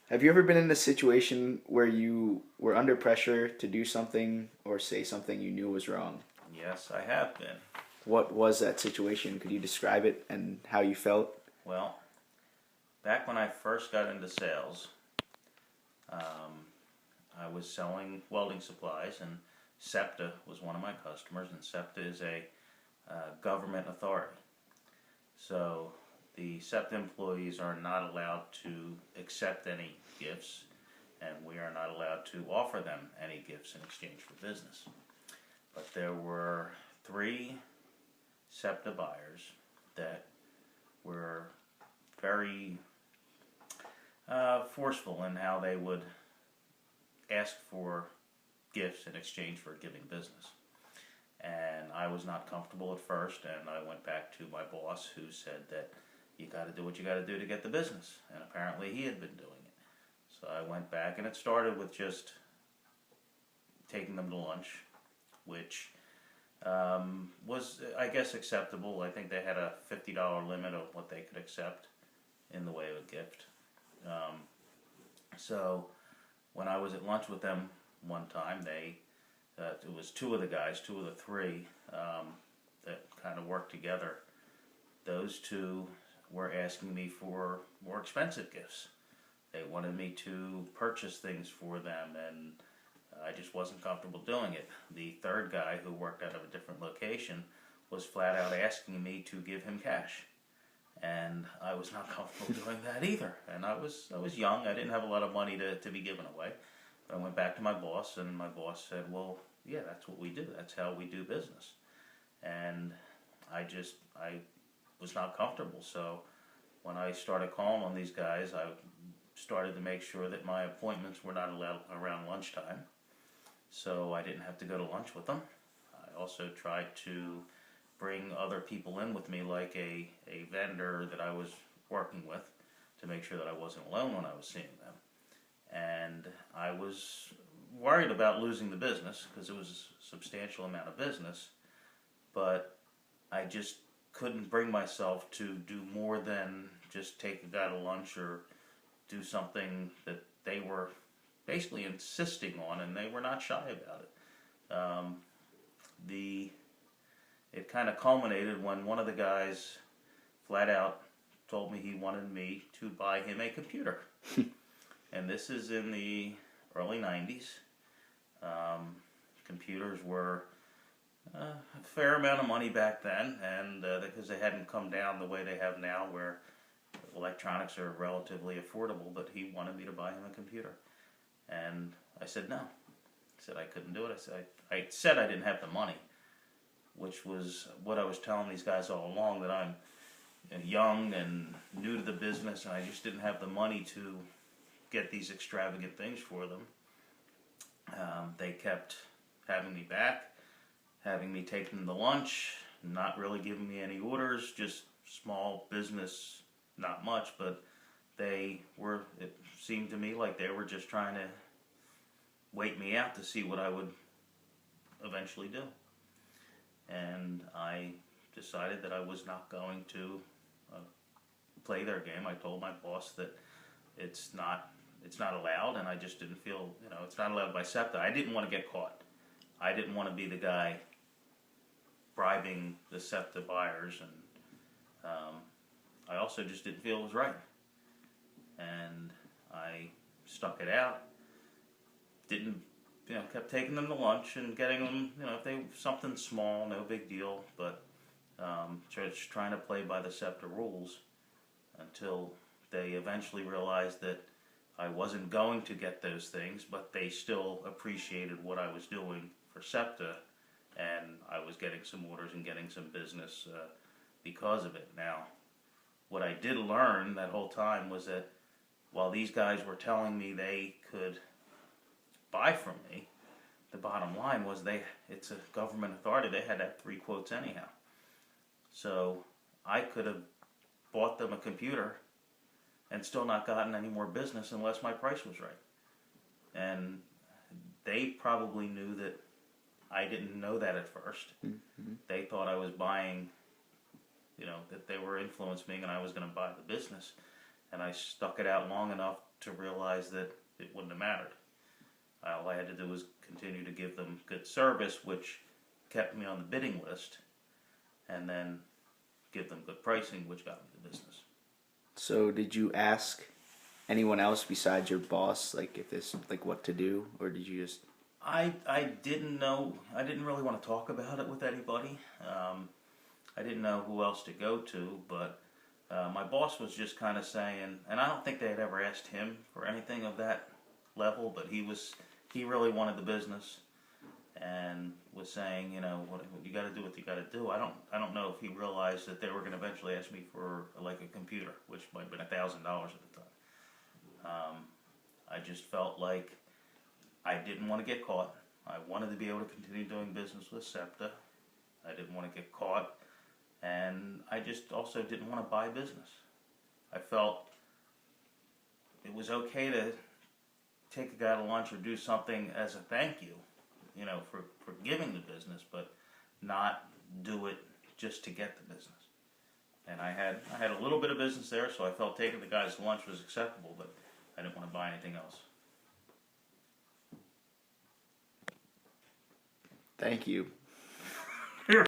Have you ever been in a situation where you were under pressure to do something or say something you knew was wrong? Yes, I have been. What was that situation? Could you describe it and how you felt? Well, back when I first got into sales, um, I was selling welding supplies, and SEPTA was one of my customers, and SEPTA is a government authority. So the SEPTA employees are not allowed to accept any gifts, and we are not allowed to offer them any gifts in exchange for business. But there were three SEPTA buyers that were very forceful in how they would ask for gifts in exchange for giving business. And I was not comfortable at first, and I went back to my boss who said that you got to do what you got to do to get the business. And apparently he had been doing it. So I went back, and it started with just taking them to lunch, which was, I guess, acceptable. I think they had a $50 limit of what they could accept in the way of a gift. Um, so when I was at lunch with them one time, it was two of the guys, two of the three that kind of worked together. Those two were asking me for more expensive gifts. They wanted me to purchase things for them, and I just wasn't comfortable doing it. The third guy, who worked out of a different location, was flat out asking me to give him cash, and I was not comfortable doing that either. And I was young. I didn't have a lot of money to be giving away. But I went back to my boss, and my boss said, "Well, yeah, that's what we do. That's how we do business." And I was not comfortable. So when I started calling on these guys, I started to make sure that my appointments were not allowed around lunchtime, so I didn't have to go to lunch with them. I also tried to bring other people in with me, like a vendor that I was working with, to make sure that I wasn't alone when I was seeing them. And I was worried about losing the business because it was a substantial amount of business, but I just couldn't bring myself to do more than just take a guy to lunch or do something that they were basically insisting on, and they were not shy about it. The It kind of culminated when one of the guys flat out told me he wanted me to buy him a computer, and this is in the early '90s. Um, Computers were a fair amount of money back then, and because they hadn't come down the way they have now, where electronics are relatively affordable. But he wanted me to buy him a computer, and I said no. I said I couldn't do it. I said I didn't have the money, which was what I was telling these guys all along, that I'm young and new to the business, and I just didn't have the money to get these extravagant things for them. They kept having me back, having me take them to lunch, not really giving me any orders, just small business, not much, but it seemed to me like they were just trying to wait me out to see what I would eventually do. And I decided that I was not going to uh, play their game. I told my boss that it's not allowed, and I just didn't feel, it's not allowed by SEPTA. I didn't want to get caught. I didn't want to be the guy bribing the SEPTA buyers, and I also just didn't feel it was right. And I stuck it out. Didn't, kept taking them to lunch and getting them, if they something small, no big deal, but just trying to play by the SEPTA rules until they eventually realized that I wasn't going to get those things, but they still appreciated what I was doing for SEPTA, and I was getting some orders and getting some business because of it. Now, what I did learn that whole time was that while these guys were telling me they could buy from me, the bottom line was it's a government authority. They had to have three quotes anyhow. So I could have bought them a computer and still not gotten any more business unless my price was right. And they probably knew that I didn't know that at first. Mm-hmm. They thought I was buying, that they were influencing me and I was going to buy the business. And I stuck it out long enough to realize that it wouldn't have mattered. All I had to do was continue to give them good service, which kept me on the bidding list, and then give them good pricing, which got me the business. So did you ask anyone else besides your boss, like if this, like what to do, or did you just? I didn't know. I didn't really want to talk about it with anybody. I didn't know who else to go to, but my boss was just kind of saying, and I don't think they had ever asked him for anything of that level, but he really wanted the business, and was saying, you know, what you got to do, what you got to do. I don't know if he realized that they were going to eventually ask me for like a computer, which might have been $1,000 at the time. I just felt like I didn't want to get caught. I wanted to be able to continue doing business with SEPTA. I didn't want to get caught, and I just also didn't want to buy business. I felt it was okay to take a guy to lunch or do something as a thank you, you know, for giving the business, but not do it just to get the business. And I had a little bit of business there, so I felt taking the guys to lunch was acceptable, but I didn't want to buy anything else. Thank you.